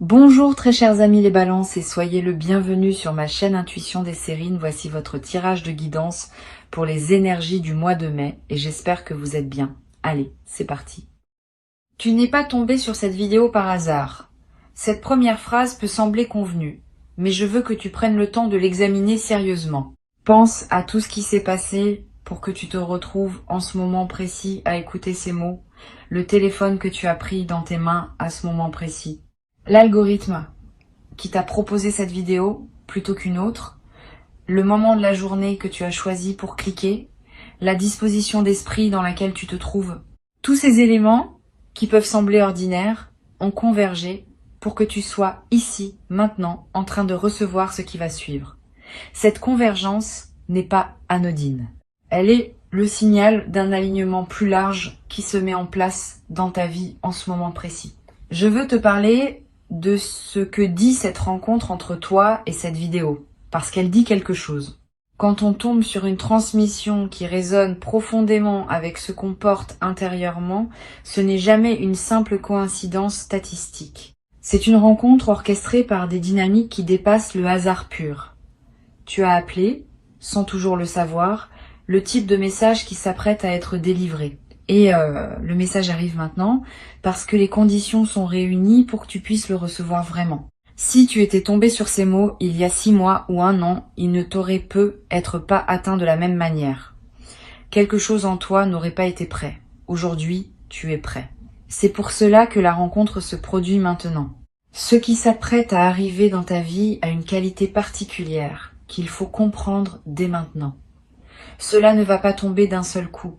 Bonjour très chers amis les balances et soyez le bienvenu sur ma chaîne Intuition des Sérines. Voici votre tirage de guidance pour les énergies du mois de mai et j'espère que vous êtes bien. Allez, c'est parti. Tu n'es pas tombé sur cette vidéo par hasard. Cette première phrase peut sembler convenue, mais je veux que tu prennes le temps de l'examiner sérieusement. Pense à tout ce qui s'est passé pour que tu te retrouves en ce moment précis à écouter ces mots, le téléphone que tu as pris dans tes mains à ce moment précis. L'algorithme qui t'a proposé cette vidéo plutôt qu'une autre, le moment de la journée que tu as choisi pour cliquer, la disposition d'esprit dans laquelle tu te trouves. Tous ces éléments qui peuvent sembler ordinaires ont convergé pour que tu sois ici, maintenant, en train de recevoir ce qui va suivre. Cette convergence n'est pas anodine. Elle est le signal d'un alignement plus large qui se met en place dans ta vie en ce moment précis. Je veux te parler de ce que dit cette rencontre entre toi et cette vidéo, parce qu'elle dit quelque chose. Quand on tombe sur une transmission qui résonne profondément avec ce qu'on porte intérieurement, ce n'est jamais une simple coïncidence statistique. C'est une rencontre orchestrée par des dynamiques qui dépassent le hasard pur. Tu as appelé, sans toujours le savoir, le type de message qui s'apprête à être délivré. Et le message arrive maintenant parce que les conditions sont réunies pour que tu puisses le recevoir vraiment. Si tu étais tombé sur ces mots il y a 6 mois ou 1 an, il ne t'aurait peut-être pas atteint de la même manière. Quelque chose en toi n'aurait pas été prêt. Aujourd'hui, tu es prêt. C'est pour cela que la rencontre se produit maintenant. Ce qui s'apprête à arriver dans ta vie a une qualité particulière qu'il faut comprendre dès maintenant. Cela ne va pas tomber d'un seul coup,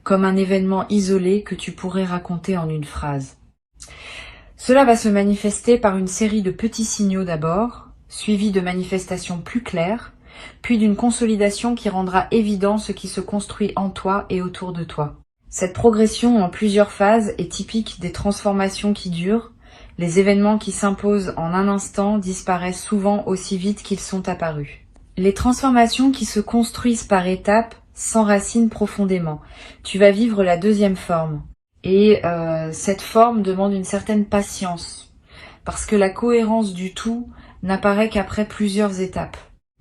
comme un événement isolé que tu pourrais raconter en une phrase. Cela va se manifester par une série de petits signaux d'abord, suivis de manifestations plus claires, puis d'une consolidation qui rendra évident ce qui se construit en toi et autour de toi. Cette progression en plusieurs phases est typique des transformations qui durent. Les événements qui s'imposent en un instant disparaissent souvent aussi vite qu'ils sont apparus. Les transformations qui se construisent par étapes s'enracinent profondément. Tu vas vivre la deuxième forme. Et cette forme demande une certaine patience, parce que la cohérence du tout n'apparaît qu'après plusieurs étapes.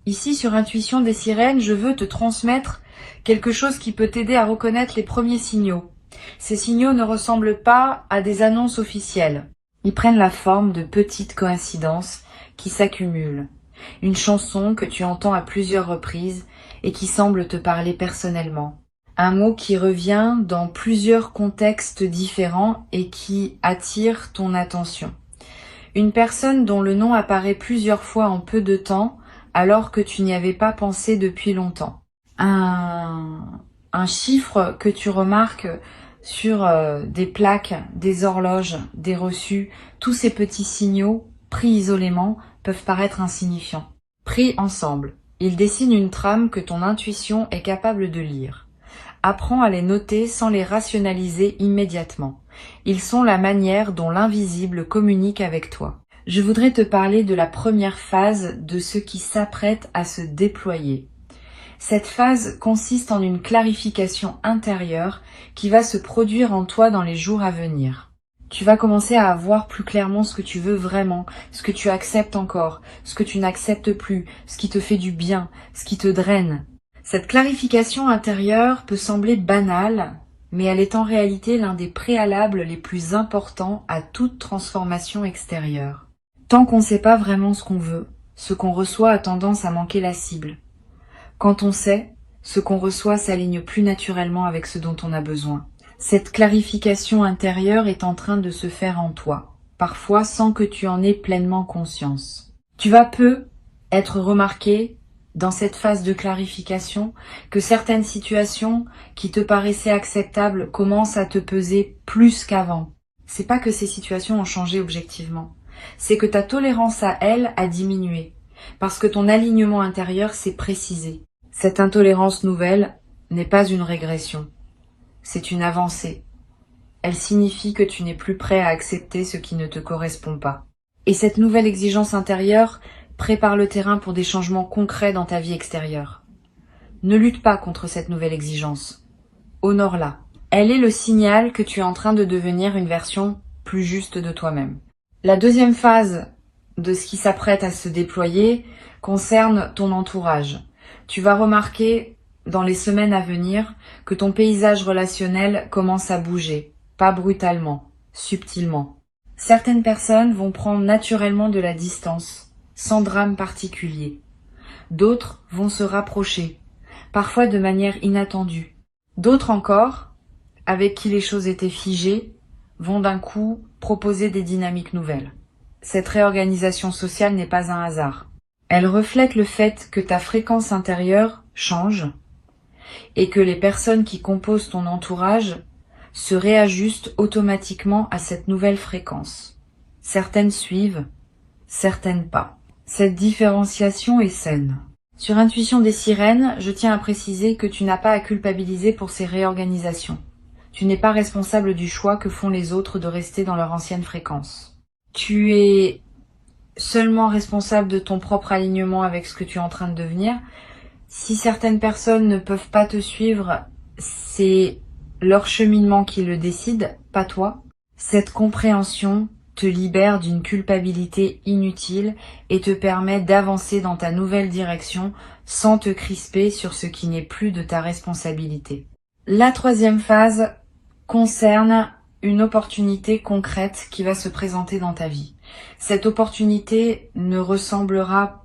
Ici, sur Intuition des Sirènes, je veux te transmettre quelque chose qui peut t'aider à reconnaître les premiers signaux. Ces signaux ne ressemblent pas à des annonces officielles. Ils prennent la forme de petites coïncidences qui s'accumulent. Une chanson que tu entends à plusieurs reprises et qui semble te parler personnellement. Un mot qui revient dans plusieurs contextes différents et qui attire ton attention. Une personne dont le nom apparaît plusieurs fois en peu de temps alors que tu n'y avais pas pensé depuis longtemps. Un chiffre que tu remarques sur des plaques, des horloges, des reçus. Tous ces petits signaux, pris isolément, peuvent paraître insignifiants. Pris ensemble, ils dessinent une trame que ton intuition est capable de lire. Apprends à les noter sans les rationaliser immédiatement. Ils sont la manière dont l'invisible communique avec toi. Je voudrais te parler de la première phase de ce qui s'apprête à se déployer. Cette phase consiste en une clarification intérieure qui va se produire en toi dans les jours à venir. Tu vas commencer à voir plus clairement ce que tu veux vraiment, ce que tu acceptes encore, ce que tu n'acceptes plus, ce qui te fait du bien, ce qui te draine. Cette clarification intérieure peut sembler banale, mais elle est en réalité l'un des préalables les plus importants à toute transformation extérieure. Tant qu'on ne sait pas vraiment ce qu'on veut, ce qu'on reçoit a tendance à manquer la cible. Quand on sait, ce qu'on reçoit s'aligne plus naturellement avec ce dont on a besoin. Cette clarification intérieure est en train de se faire en toi, parfois sans que tu en aies pleinement conscience. Tu vas être remarqué dans cette phase de clarification que certaines situations qui te paraissaient acceptables commencent à te peser plus qu'avant. C'est pas que ces situations ont changé objectivement, c'est que ta tolérance à elles a diminué, parce que ton alignement intérieur s'est précisé. Cette intolérance nouvelle n'est pas une régression. C'est une avancée. Elle signifie que tu n'es plus prêt à accepter ce qui ne te correspond pas. Et cette nouvelle exigence intérieure prépare le terrain pour des changements concrets dans ta vie extérieure. Ne lutte pas contre cette nouvelle exigence. Honore-la. Elle est le signal que tu es en train de devenir une version plus juste de toi-même. La deuxième phase de ce qui s'apprête à se déployer concerne ton entourage. Tu vas remarquer dans les semaines à venir que ton paysage relationnel commence à bouger, pas brutalement, subtilement. Certaines personnes vont prendre naturellement de la distance, sans drame particulier. D'autres vont se rapprocher, parfois de manière inattendue. D'autres encore, avec qui les choses étaient figées, vont d'un coup proposer des dynamiques nouvelles. Cette réorganisation sociale n'est pas un hasard. Elle reflète le fait que ta fréquence intérieure change et que les personnes qui composent ton entourage se réajustent automatiquement à cette nouvelle fréquence. Certaines suivent, certaines pas. Cette différenciation est saine. Sur Intuition des sirènes, je tiens à préciser que tu n'as pas à culpabiliser pour ces réorganisations. Tu n'es pas responsable du choix que font les autres de rester dans leur ancienne fréquence. Tu es seulement responsable de ton propre alignement avec ce que tu es en train de devenir. Si certaines personnes ne peuvent pas te suivre, c'est leur cheminement qui le décide, pas toi. Cette compréhension te libère d'une culpabilité inutile et te permet d'avancer dans ta nouvelle direction sans te crisper sur ce qui n'est plus de ta responsabilité. La troisième phase concerne une opportunité concrète qui va se présenter dans ta vie. Cette opportunité ne ressemblera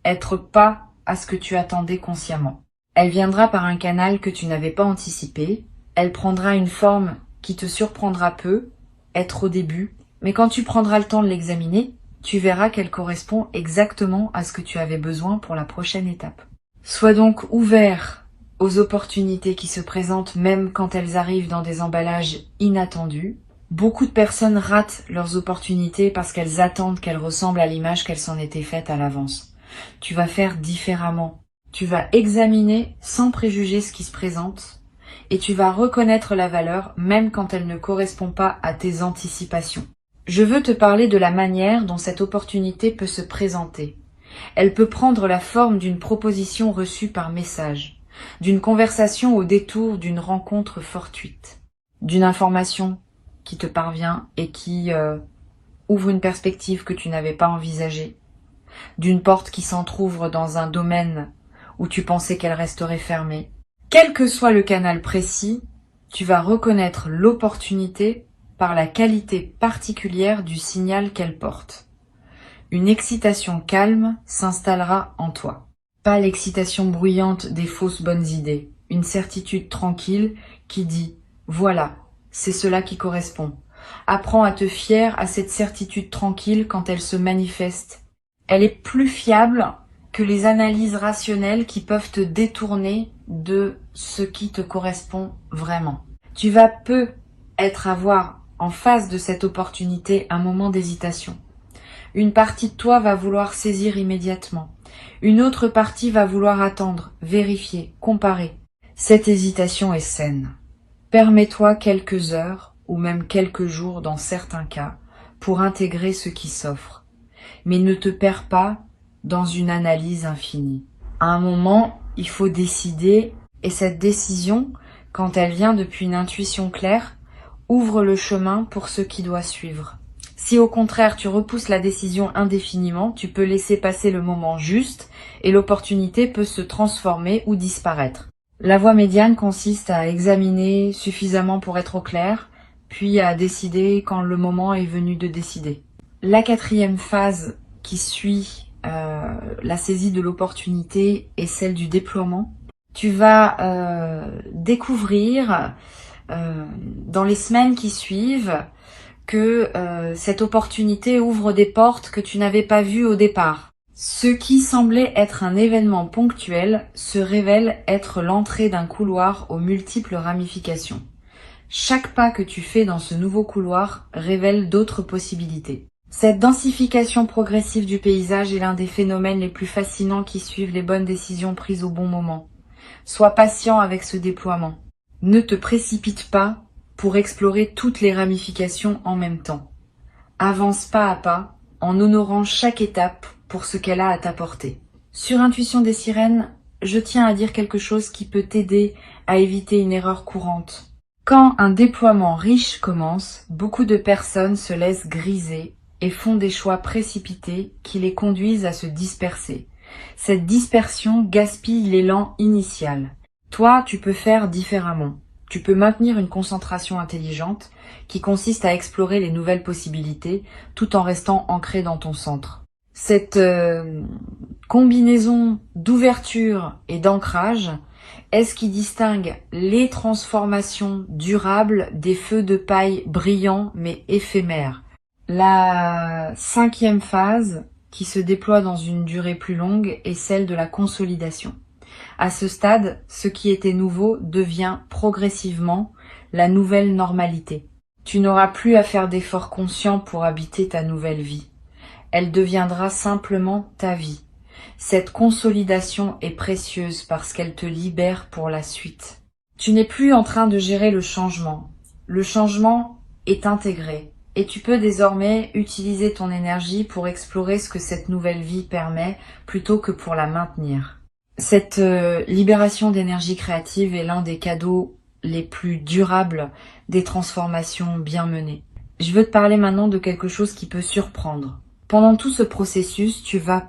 être pas à ce que tu attendais consciemment. Elle viendra par un canal que tu n'avais pas anticipé. Elle prendra une forme qui te surprendra peu, être au début, mais quand tu prendras le temps de l'examiner, tu verras qu'elle correspond exactement à ce que tu avais besoin pour la prochaine étape. Sois donc ouvert aux opportunités qui se présentent même quand elles arrivent dans des emballages inattendus. Beaucoup de personnes ratent leurs opportunités parce qu'elles attendent qu'elles ressemblent à l'image qu'elles s'en étaient faites à l'avance. Tu vas faire différemment. Tu vas examiner sans préjuger ce qui se présente et tu vas reconnaître la valeur même quand elle ne correspond pas à tes anticipations. Je veux te parler de la manière dont cette opportunité peut se présenter. Elle peut prendre la forme d'une proposition reçue par message, d'une conversation au détour d'une rencontre fortuite, d'une information qui te parvient et qui ouvre une perspective que tu n'avais pas envisagée, d'une porte qui s'entrouvre dans un domaine où tu pensais qu'elle resterait fermée. Quel que soit le canal précis, tu vas reconnaître l'opportunité par la qualité particulière du signal qu'elle porte. Une excitation calme s'installera en toi. Pas l'excitation bruyante des fausses bonnes idées, une certitude tranquille qui dit « Voilà, c'est cela qui correspond ». Apprends à te fier à cette certitude tranquille quand elle se manifeste. Elle est plus fiable que les analyses rationnelles qui peuvent te détourner de ce qui te correspond vraiment. Tu vas avoir en face de cette opportunité un moment d'hésitation. Une partie de toi va vouloir saisir immédiatement. Une autre partie va vouloir attendre, vérifier, comparer. Cette hésitation est saine. Permets-toi quelques heures ou même quelques jours dans certains cas pour intégrer ce qui s'offre. Mais ne te perds pas dans une analyse infinie. À un moment, il faut décider et cette décision, quand elle vient depuis une intuition claire, ouvre le chemin pour ce qui doit suivre. Si au contraire tu repousses la décision indéfiniment, tu peux laisser passer le moment juste et l'opportunité peut se transformer ou disparaître. La voie médiane consiste à examiner suffisamment pour être au clair, puis à décider quand le moment est venu de décider. La quatrième phase qui suit la saisie de l'opportunité est celle du déploiement. Tu vas découvrir dans les semaines qui suivent que cette opportunité ouvre des portes que tu n'avais pas vues au départ. Ce qui semblait être un événement ponctuel se révèle être l'entrée d'un couloir aux multiples ramifications. Chaque pas que tu fais dans ce nouveau couloir révèle d'autres possibilités. Cette densification progressive du paysage est l'un des phénomènes les plus fascinants qui suivent les bonnes décisions prises au bon moment. Sois patient avec ce déploiement. Ne te précipite pas pour explorer toutes les ramifications en même temps. Avance pas à pas en honorant chaque étape pour ce qu'elle a à t'apporter. Sur Intuition des sirènes, je tiens à dire quelque chose qui peut t'aider à éviter une erreur courante. Quand un déploiement riche commence, beaucoup de personnes se laissent griser et font des choix précipités qui les conduisent à se disperser. Cette dispersion gaspille l'élan initial. Toi, tu peux faire différemment. Tu peux maintenir une concentration intelligente qui consiste à explorer les nouvelles possibilités tout en restant ancré dans ton centre. Cette combinaison d'ouverture et d'ancrage est ce qui distingue les transformations durables des feux de paille brillants mais éphémères. La 5e phase, qui se déploie dans une durée plus longue, est celle de la consolidation. À ce stade, ce qui était nouveau devient progressivement la nouvelle normalité. Tu n'auras plus à faire d'efforts conscients pour habiter ta nouvelle vie. Elle deviendra simplement ta vie. Cette consolidation est précieuse parce qu'elle te libère pour la suite. Tu n'es plus en train de gérer le changement. Le changement est intégré et tu peux désormais utiliser ton énergie pour explorer ce que cette nouvelle vie permet plutôt que pour la maintenir. Cette libération d'énergie créative est l'un des cadeaux les plus durables des transformations bien menées. Je veux te parler maintenant de quelque chose qui peut surprendre. Pendant tout ce processus, tu vas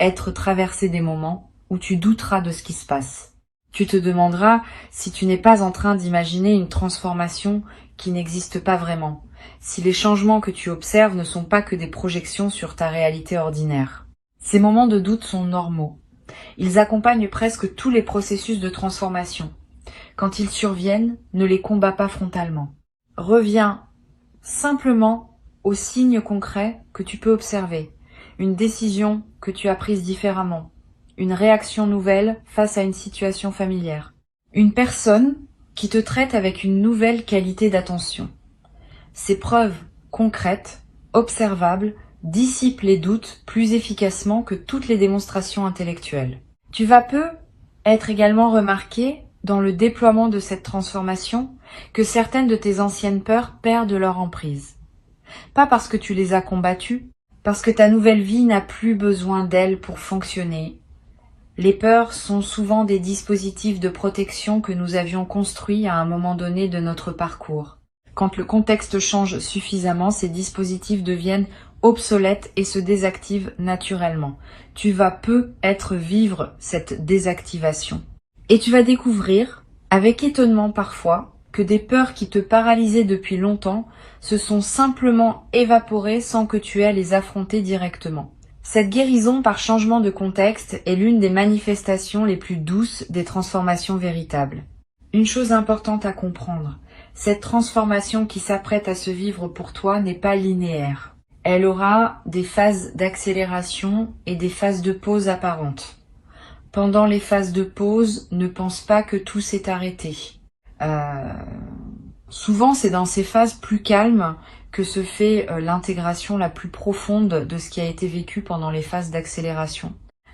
être traversé des moments où tu douteras de ce qui se passe. Tu te demanderas si tu n'es pas en train d'imaginer une transformation qui n'existe pas vraiment, si les changements que tu observes ne sont pas que des projections sur ta réalité ordinaire. Ces moments de doute sont normaux. Ils accompagnent presque tous les processus de transformation. Quand ils surviennent, ne les combats pas frontalement. Reviens simplement aux signes concrets que tu peux observer, une décision que tu as prise différemment, une réaction nouvelle face à une situation familière, une personne qui te traite avec une nouvelle qualité d'attention. Ces preuves concrètes, observables, dissipent les doutes plus efficacement que toutes les démonstrations intellectuelles. Tu vas être également remarqué dans le déploiement de cette transformation que certaines de tes anciennes peurs perdent leur emprise. Pas parce que tu les as combattues, parce que ta nouvelle vie n'a plus besoin d'elles pour fonctionner. Les peurs sont souvent des dispositifs de protection que nous avions construits à un moment donné de notre parcours. Quand le contexte change suffisamment, ces dispositifs deviennent obsolètes et se désactivent naturellement. Tu vas vivre cette désactivation. Et tu vas découvrir, avec étonnement parfois, que des peurs qui te paralysaient depuis longtemps se sont simplement évaporées sans que tu aies à les affronter directement. Cette guérison par changement de contexte est l'une des manifestations les plus douces des transformations véritables. Une chose importante à comprendre, cette transformation qui s'apprête à se vivre pour toi n'est pas linéaire. Elle aura des phases d'accélération et des phases de pause apparentes. Pendant les phases de pause, ne pense pas que tout s'est arrêté. Souvent, c'est dans ces phases plus calmes que se fait l'intégration la plus profonde de ce qui a été vécu pendant les phases d'accélération.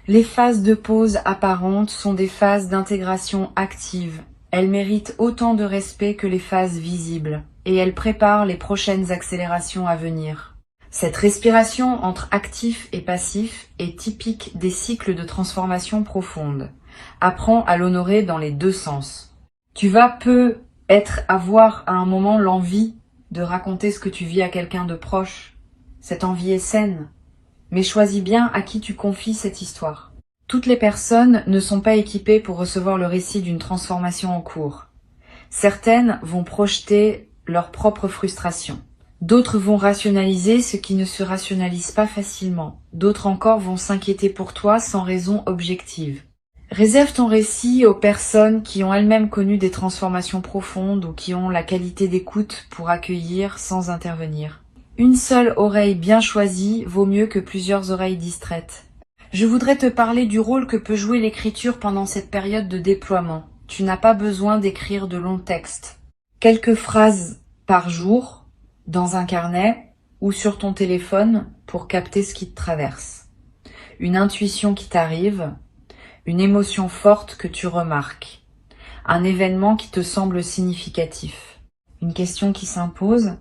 Les phases de pause apparentes sont des phases d'intégration active. Elles méritent autant de respect que les phases visibles, et elles préparent les prochaines accélérations à venir. Cette respiration entre actif et passif est typique des cycles de transformation profonde. Apprends à l'honorer dans les deux sens. Tu vas avoir à un moment l'envie de raconter ce que tu vis à quelqu'un de proche. Cette envie est saine, mais choisis bien à qui tu confies cette histoire. Toutes les personnes ne sont pas équipées pour recevoir le récit d'une transformation en cours. Certaines vont projeter leur propre frustration. D'autres vont rationaliser ce qui ne se rationalise pas facilement. D'autres encore vont s'inquiéter pour toi sans raison objective. Réserve ton récit aux personnes qui ont elles-mêmes connu des transformations profondes ou qui ont la qualité d'écoute pour accueillir sans intervenir. Une seule oreille bien choisie vaut mieux que plusieurs oreilles distraites. Je voudrais te parler du rôle que peut jouer l'écriture pendant cette période de déploiement. Tu n'as pas besoin d'écrire de longs textes. Quelques phrases par jour, dans un carnet ou sur ton téléphone pour capter ce qui te traverse. Une intuition qui t'arrive, une émotion forte que tu remarques, un événement qui te semble significatif, une question qui s'impose.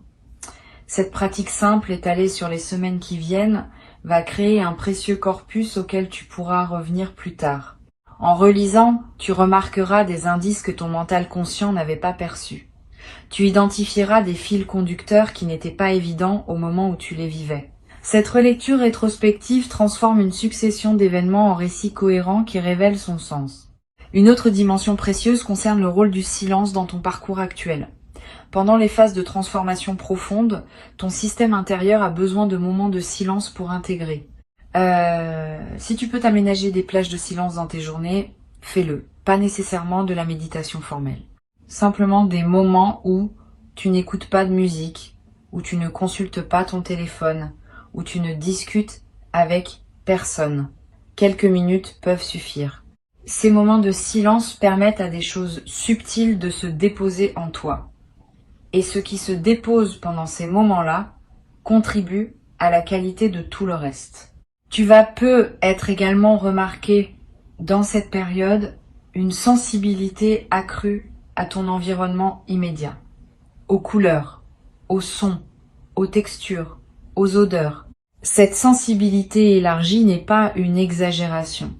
Cette pratique simple étalée sur les semaines qui viennent va créer un précieux corpus auquel tu pourras revenir plus tard. En relisant, tu remarqueras des indices que ton mental conscient n'avait pas perçus. Tu identifieras des fils conducteurs qui n'étaient pas évidents au moment où tu les vivais. Cette relecture rétrospective transforme une succession d'événements en récits cohérents qui révèlent son sens. Une autre dimension précieuse concerne le rôle du silence dans ton parcours actuel. Pendant les phases de transformation profonde, ton système intérieur a besoin de moments de silence pour intégrer. Si tu peux t'aménager des plages de silence dans tes journées, fais-le. Pas nécessairement de la méditation formelle. Simplement des moments où tu n'écoutes pas de musique, où tu ne consultes pas ton téléphone, où tu ne discutes avec personne. Quelques minutes peuvent suffire. Ces moments de silence permettent à des choses subtiles de se déposer en toi. Et ce qui se dépose pendant ces moments-là contribue à la qualité de tout le reste. Tu vas peu être également remarqué dans cette période une sensibilité accrue à ton environnement immédiat, aux couleurs, aux sons, aux textures, aux odeurs. Cette sensibilité élargie n'est pas une exagération.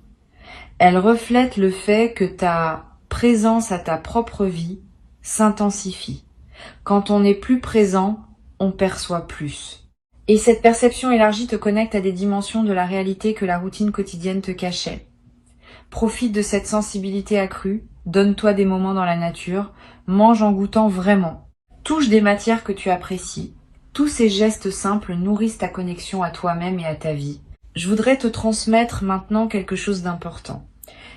Elle reflète le fait que ta présence à ta propre vie s'intensifie. Quand on est plus présent, on perçoit plus. Et cette perception élargie te connecte à des dimensions de la réalité que la routine quotidienne te cachait. Profite de cette sensibilité accrue, donne-toi des moments dans la nature, mange en goûtant vraiment. Touche des matières que tu apprécies. Tous ces gestes simples nourrissent ta connexion à toi-même et à ta vie. Je voudrais te transmettre maintenant quelque chose d'important.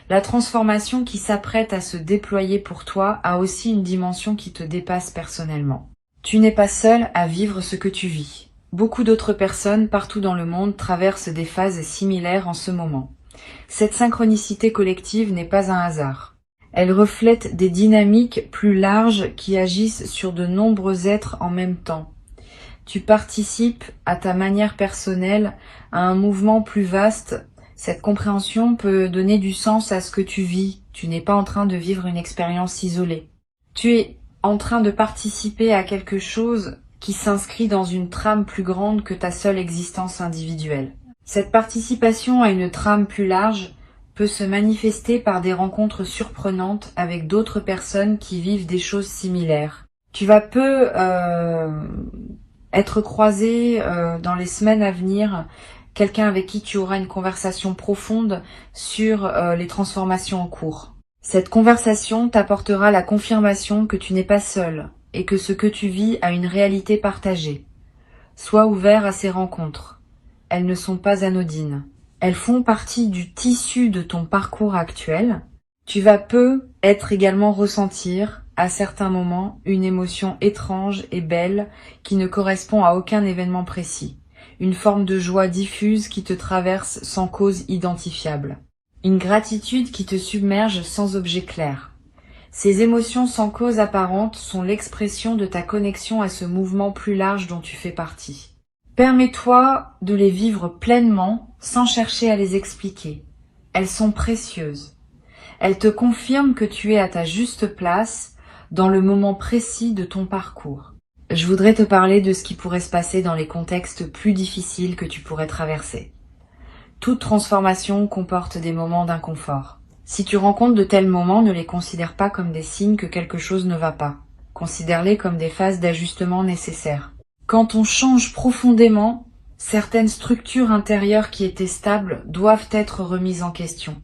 La transformation qui s'apprête à se déployer pour toi a aussi une dimension qui te dépasse personnellement. Tu n'es pas seul à vivre ce que tu vis. Beaucoup d'autres personnes partout dans le monde traversent des phases similaires en ce moment. Cette synchronicité collective n'est pas un hasard. Elle reflète des dynamiques plus larges qui agissent sur de nombreux êtres en même temps. Tu participes à ta manière personnelle à un mouvement plus vaste. Cette compréhension peut donner du sens à ce que tu vis. Tu n'es pas en train de vivre une expérience isolée. Tu es en train de participer à quelque chose qui s'inscrit dans une trame plus grande que ta seule existence individuelle. Cette participation à une trame plus large peut se manifester par des rencontres surprenantes avec d'autres personnes qui vivent des choses similaires. Tu vas peu être croisé dans les semaines à venir quelqu'un avec qui tu auras une conversation profonde sur les transformations en cours. Cette conversation t'apportera la confirmation que tu n'es pas seul et que ce que tu vis a une réalité partagée. Sois ouvert à ces rencontres. Elles ne sont pas anodines. Elles font partie du tissu de ton parcours actuel. Tu vas peu être également ressentir, à certains moments, une émotion étrange et belle qui ne correspond à aucun événement précis. Une forme de joie diffuse qui te traverse sans cause identifiable. Une gratitude qui te submerge sans objet clair. Ces émotions sans cause apparente sont l'expression de ta connexion à ce mouvement plus large dont tu fais partie. Permets-toi de les vivre pleinement sans chercher à les expliquer. Elles sont précieuses. Elles te confirment que tu es à ta juste place dans le moment précis de ton parcours. Je voudrais te parler de ce qui pourrait se passer dans les contextes plus difficiles que tu pourrais traverser. Toute transformation comporte des moments d'inconfort. Si tu rencontres de tels moments, ne les considère pas comme des signes que quelque chose ne va pas. Considère-les comme des phases d'ajustement nécessaires. Quand on change profondément, certaines structures intérieures qui étaient stables doivent être remises en question.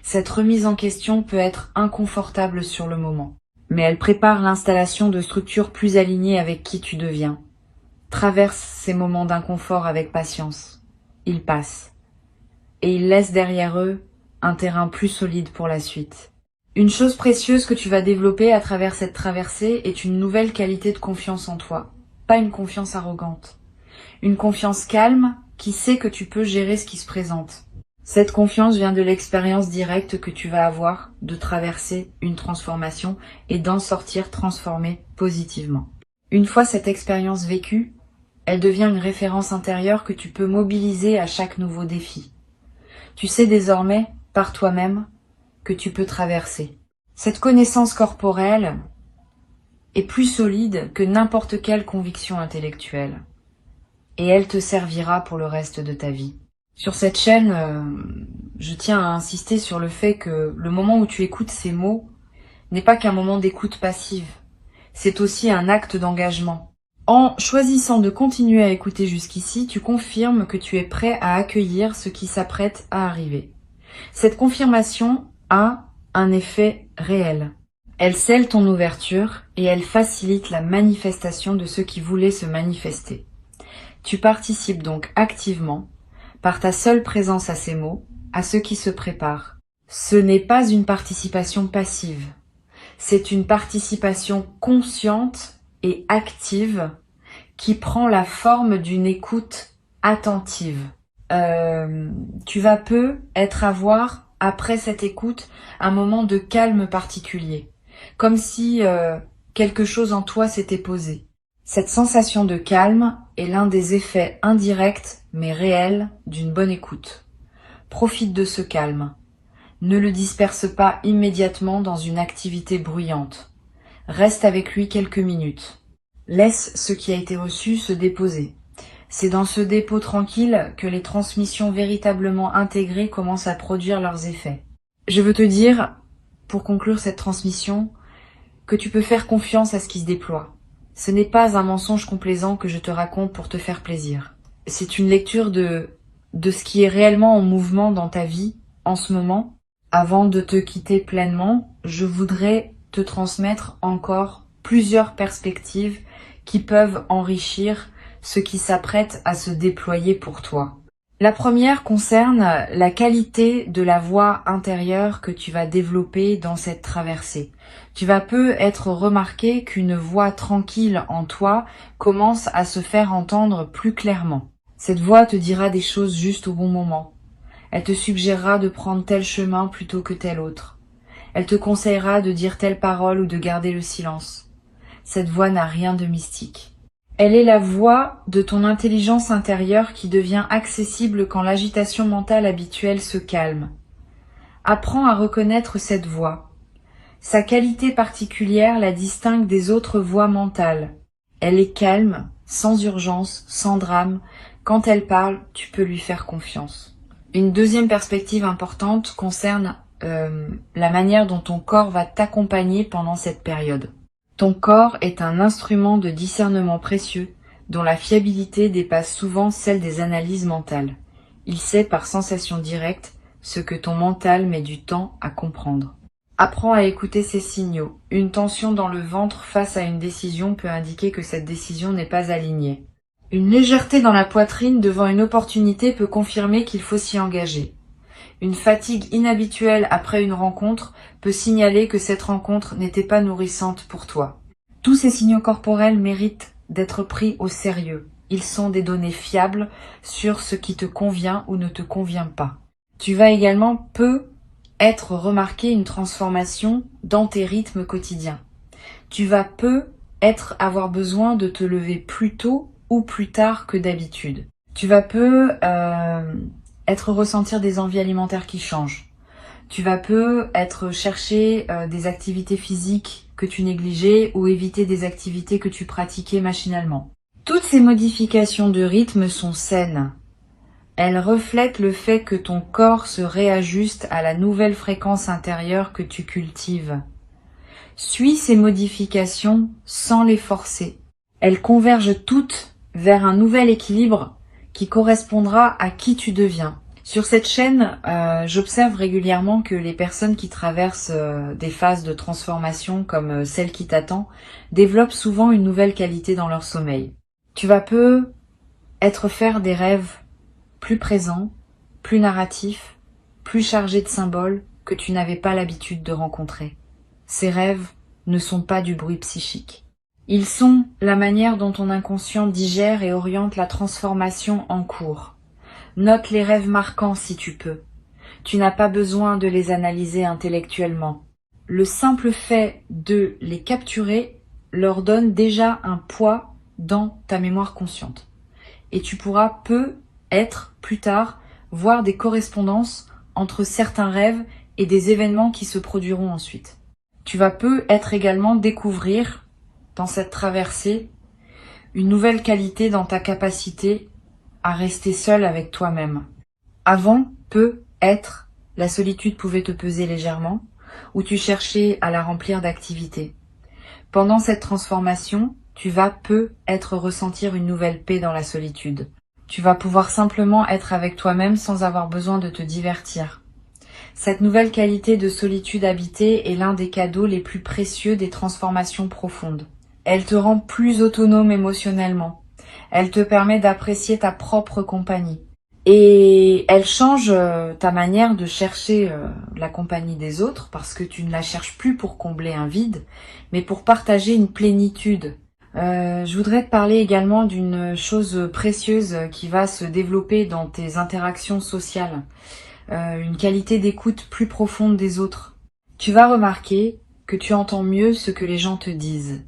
Cette remise en question peut être inconfortable sur le moment, mais elle prépare l'installation de structures plus alignées avec qui tu deviens. Traverse ces moments d'inconfort avec patience. Ils passent. Et ils laissent derrière eux un terrain plus solide pour la suite. Une chose précieuse que tu vas développer à travers cette traversée est une nouvelle qualité de confiance en toi. Pas une confiance arrogante. Une confiance calme qui sait que tu peux gérer ce qui se présente. Cette confiance vient de l'expérience directe que tu vas avoir de traverser une transformation et d'en sortir transformé positivement. Une fois cette expérience vécue, elle devient une référence intérieure que tu peux mobiliser à chaque nouveau défi. Tu sais désormais, par toi-même, que tu peux traverser. Cette connaissance corporelle est plus solide que n'importe quelle conviction intellectuelle. Et elle te servira pour le reste de ta vie. Sur cette chaîne, je tiens à insister sur le fait que le moment où tu écoutes ces mots n'est pas qu'un moment d'écoute passive. C'est aussi un acte d'engagement. En choisissant de continuer à écouter jusqu'ici, tu confirmes que tu es prêt à accueillir ce qui s'apprête à arriver. Cette confirmation a un effet réel. Elle scelle ton ouverture et elle facilite la manifestation de ce qui voulait se manifester. Tu participes donc activement, par ta seule présence à ces mots, à ce qui se prépare. Ce n'est pas une participation passive, c'est une participation consciente et active qui prend la forme d'une écoute attentive. Tu vas être avoir, après cette écoute, un moment de calme particulier, comme si quelque chose en toi s'était posé. Cette sensation de calme est l'un des effets indirects mais réels d'une bonne écoute. Profite de ce calme. Ne le disperse pas immédiatement dans une activité bruyante. Reste avec lui quelques minutes. Laisse ce qui a été reçu se déposer. C'est dans ce dépôt tranquille que les transmissions véritablement intégrées commencent à produire leurs effets. Je veux te dire, pour conclure cette transmission, que tu peux faire confiance à ce qui se déploie. Ce n'est pas un mensonge complaisant que je te raconte pour te faire plaisir. C'est une lecture de ce qui est réellement en mouvement dans ta vie en ce moment. Avant de te quitter pleinement, je voudrais te transmettre encore plusieurs perspectives qui peuvent enrichir ce qui s'apprête à se déployer pour toi. La première concerne la qualité de la voix intérieure que tu vas développer dans cette traversée. Tu vas être remarqué qu'une voix tranquille en toi commence à se faire entendre plus clairement. Cette voix te dira des choses juste au bon moment. Elle te suggérera de prendre tel chemin plutôt que tel autre. Elle te conseillera de dire telle parole ou de garder le silence. Cette voix n'a rien de mystique. Elle est la voix de ton intelligence intérieure qui devient accessible quand l'agitation mentale habituelle se calme. Apprends à reconnaître cette voix. Sa qualité particulière la distingue des autres voix mentales. Elle est calme, sans urgence, sans drame. Quand elle parle, tu peux lui faire confiance. Une deuxième perspective importante concerne la manière dont ton corps va t'accompagner pendant cette période. Ton corps est un instrument de discernement précieux dont la fiabilité dépasse souvent celle des analyses mentales. Il sait par sensation directe ce que ton mental met du temps à comprendre. Apprends à écouter ces signaux. Une tension dans le ventre face à une décision peut indiquer que cette décision n'est pas alignée. Une légèreté dans la poitrine devant une opportunité peut confirmer qu'il faut s'y engager. Une fatigue inhabituelle après une rencontre peut signaler que cette rencontre n'était pas nourrissante pour toi. Tous ces signaux corporels méritent d'être pris au sérieux. Ils sont des données fiables sur ce qui te convient ou ne te convient pas. Tu vas également être remarqué une transformation dans tes rythmes quotidiens. Tu vas avoir besoin de te lever plus tôt ou plus tard que d'habitude. Tu vas ressentir des envies alimentaires qui changent. Tu vas chercher des activités physiques que tu négligeais ou éviter des activités que tu pratiquais machinalement. Toutes ces modifications de rythme sont saines. Elles reflètent le fait que ton corps se réajuste à la nouvelle fréquence intérieure que tu cultives. Suis ces modifications sans les forcer. Elles convergent toutes vers un nouvel équilibre qui correspondra à qui tu deviens. Sur cette chaîne, j'observe régulièrement que les personnes qui traversent des phases de transformation comme celle qui t'attend développent souvent une nouvelle qualité dans leur sommeil. Tu vas faire des rêves plus présents, plus narratifs, plus chargés de symboles que tu n'avais pas l'habitude de rencontrer. Ces rêves ne sont pas du bruit psychique. Ils sont la manière dont ton inconscient digère et oriente la transformation en cours. Note les rêves marquants si tu peux. Tu n'as pas besoin de les analyser intellectuellement. Le simple fait de les capturer leur donne déjà un poids dans ta mémoire consciente. Et tu pourras plus tard, voir des correspondances entre certains rêves et des événements qui se produiront ensuite. Tu vas également découvrir dans cette traversée une nouvelle qualité dans ta capacité à rester seul avec toi-même. Avant, la solitude pouvait te peser légèrement, ou tu cherchais à la remplir d'activités. Pendant cette transformation, tu vas peut-être ressentir une nouvelle paix dans la solitude. Tu vas pouvoir simplement être avec toi-même sans avoir besoin de te divertir. Cette nouvelle qualité de solitude habitée est l'un des cadeaux les plus précieux des transformations profondes. Elle te rend plus autonome émotionnellement. Elle te permet d'apprécier ta propre compagnie. Et elle change ta manière de chercher la compagnie des autres parce que tu ne la cherches plus pour combler un vide, mais pour partager une plénitude. Je voudrais te parler également d'une chose précieuse qui va se développer dans tes interactions sociales. Une qualité d'écoute plus profonde des autres. Tu vas remarquer que tu entends mieux ce que les gens te disent.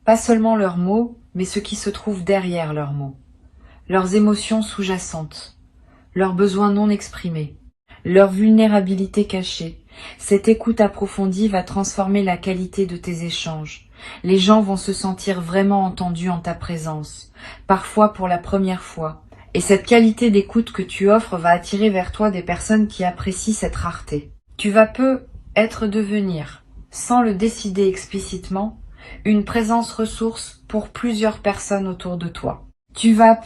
Pas seulement leurs mots, mais ce qui se trouve derrière leurs mots. Leurs émotions sous-jacentes, leurs besoins non exprimés, leur vulnérabilité cachée. Cette écoute approfondie va transformer la qualité de tes échanges. Les gens vont se sentir vraiment entendus en ta présence, parfois pour la première fois. Et cette qualité d'écoute que tu offres va attirer vers toi des personnes qui apprécient cette rareté. Tu vas peut-être devenir, sans le décider explicitement, une présence ressource pour plusieurs personnes autour de toi. Tu vas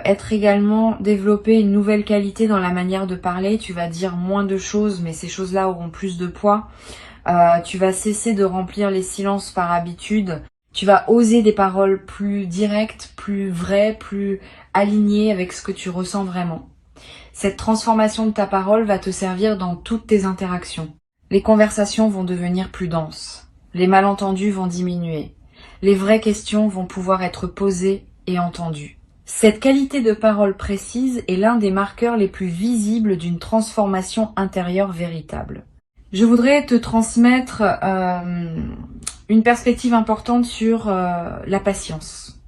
être également développer une nouvelle qualité dans la manière de parler. Tu vas dire moins de choses, mais ces choses-là auront plus de poids. Tu vas cesser de remplir les silences par habitude. Tu vas oser des paroles plus directes, plus vraies, plus alignées avec ce que tu ressens vraiment. Cette transformation de ta parole va te servir dans toutes tes interactions. Les conversations vont devenir plus denses. Les malentendus vont diminuer. Les vraies questions vont pouvoir être posées et entendues. Cette qualité de parole précise est l'un des marqueurs les plus visibles d'une transformation intérieure véritable. Je voudrais te transmettre une perspective importante sur la patience.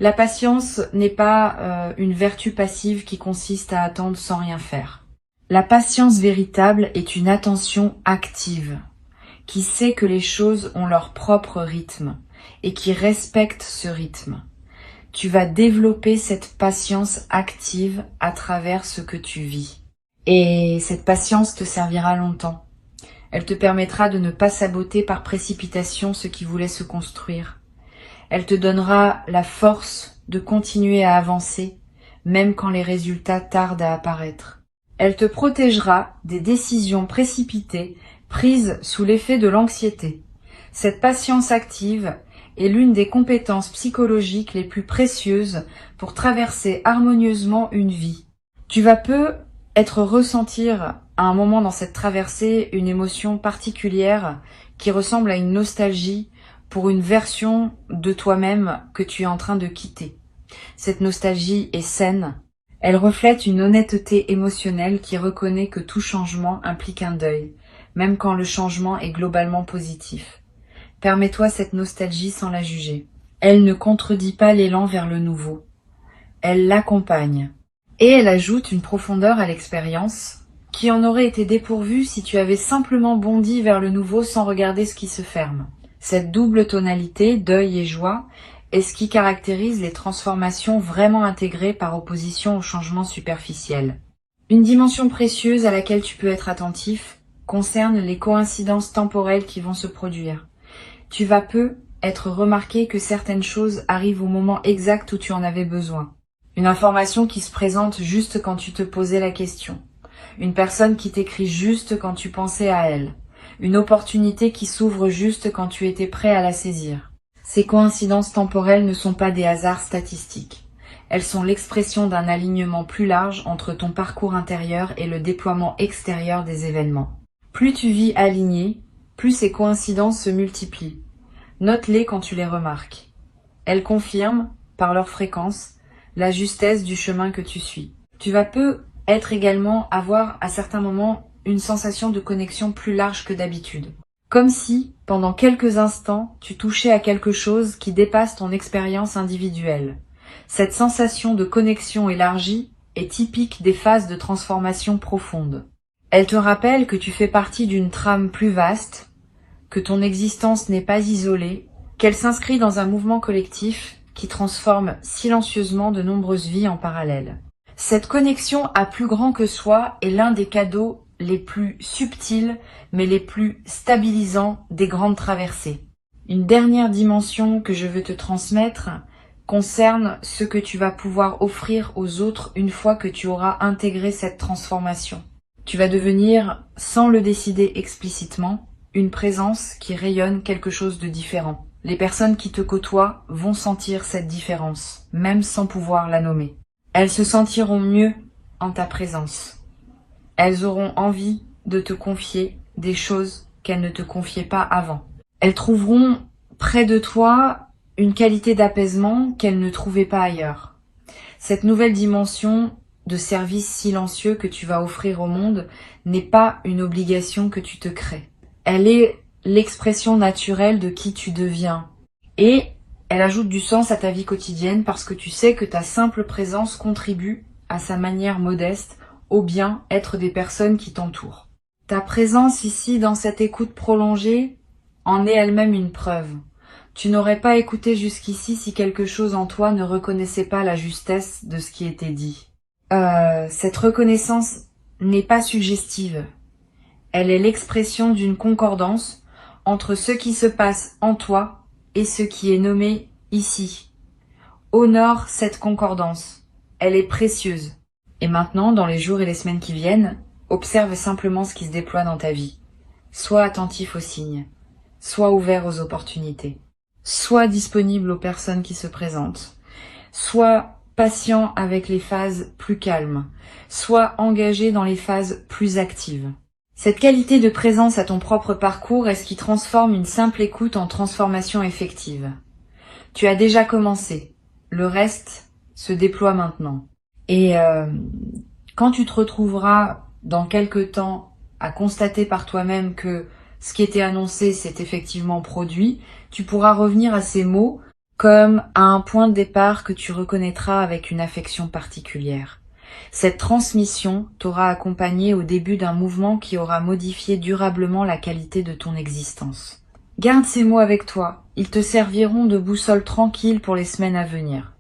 La patience n'est pas une vertu passive qui consiste à attendre sans rien faire. La patience véritable est une attention active, qui sait que les choses ont leur propre rythme et qui respecte ce rythme. Tu vas développer cette patience active à travers ce que tu vis. Et cette patience te servira longtemps. Elle te permettra de ne pas saboter par précipitation ce qui voulait se construire. Elle te donnera la force de continuer à avancer, même quand les résultats tardent à apparaître. Elle te protégera des décisions précipitées prises sous l'effet de l'anxiété. Cette patience active est l'une des compétences psychologiques les plus précieuses pour traverser harmonieusement une vie. Tu vas peut-être ressentir à un moment dans cette traversée une émotion particulière qui ressemble à une nostalgie pour une version de toi-même que tu es en train de quitter. Cette nostalgie est saine. Elle reflète une honnêteté émotionnelle qui reconnaît que tout changement implique un deuil, même quand le changement est globalement positif. Permets-toi cette nostalgie sans la juger. Elle ne contredit pas l'élan vers le nouveau. Elle l'accompagne. Et elle ajoute une profondeur à l'expérience qui en aurait été dépourvue si tu avais simplement bondi vers le nouveau sans regarder ce qui se ferme. Cette double tonalité, deuil et joie, est ce qui caractérise les transformations vraiment intégrées par opposition au changement superficiel. Une dimension précieuse à laquelle tu peux être attentif concerne les coïncidences temporelles qui vont se produire. Tu vas être remarqué que certaines choses arrivent au moment exact où tu en avais besoin. Une information qui se présente juste quand tu te posais la question. Une personne qui t'écrit juste quand tu pensais à elle. Une opportunité qui s'ouvre juste quand tu étais prêt à la saisir. Ces coïncidences temporelles ne sont pas des hasards statistiques. Elles sont l'expression d'un alignement plus large entre ton parcours intérieur et le déploiement extérieur des événements. Plus tu vis aligné, plus ces coïncidences se multiplient. Note-les quand tu les remarques. Elles confirment, par leur fréquence, la justesse du chemin que tu suis. Tu vas peut-être également avoir à certains moments une sensation de connexion plus large que d'habitude. Comme si, pendant quelques instants, tu touchais à quelque chose qui dépasse ton expérience individuelle. Cette sensation de connexion élargie est typique des phases de transformation profonde. Elle te rappelle que tu fais partie d'une trame plus vaste, que ton existence n'est pas isolée, qu'elle s'inscrit dans un mouvement collectif qui transforme silencieusement de nombreuses vies en parallèle. Cette connexion à plus grand que soi est l'un des cadeaux les plus subtils mais les plus stabilisants des grandes traversées. Une dernière dimension que je veux te transmettre concerne ce que tu vas pouvoir offrir aux autres une fois que tu auras intégré cette transformation. Tu vas devenir, sans le décider explicitement, une présence qui rayonne quelque chose de différent. Les personnes qui te côtoient vont sentir cette différence, même sans pouvoir la nommer. Elles se sentiront mieux en ta présence. Elles auront envie de te confier des choses qu'elles ne te confiaient pas avant. Elles trouveront près de toi une qualité d'apaisement qu'elles ne trouvaient pas ailleurs. Cette nouvelle dimension de service silencieux que tu vas offrir au monde n'est pas une obligation que tu te crées. Elle est l'expression naturelle de qui tu deviens. Et elle ajoute du sens à ta vie quotidienne parce que tu sais que ta simple présence contribue, à sa manière modeste, au bien-être des personnes qui t'entourent. Ta présence ici, dans cette écoute prolongée, en est elle-même une preuve. Tu n'aurais pas écouté jusqu'ici si quelque chose en toi ne reconnaissait pas la justesse de ce qui était dit. Cette reconnaissance n'est pas suggestive. Elle est l'expression d'une concordance entre ce qui se passe en toi et ce qui est nommé ici. Honore cette concordance. Elle est précieuse. Et maintenant, dans les jours et les semaines qui viennent, observe simplement ce qui se déploie dans ta vie. Sois attentif aux signes. Sois ouvert aux opportunités. Sois disponible aux personnes qui se présentent. Sois patient avec les phases plus calmes. Sois engagé dans les phases plus actives. Cette qualité de présence à ton propre parcours est ce qui transforme une simple écoute en transformation effective. Tu as déjà commencé. Le reste se déploie maintenant. Et quand tu te retrouveras dans quelque temps à constater par toi-même que ce qui était annoncé s'est effectivement produit, tu pourras revenir à ces mots comme à un point de départ que tu reconnaîtras avec une affection particulière. Cette transmission t'aura accompagné au début d'un mouvement qui aura modifié durablement la qualité de ton existence. Garde ces mots avec toi, ils te serviront de boussole tranquille pour les semaines à venir.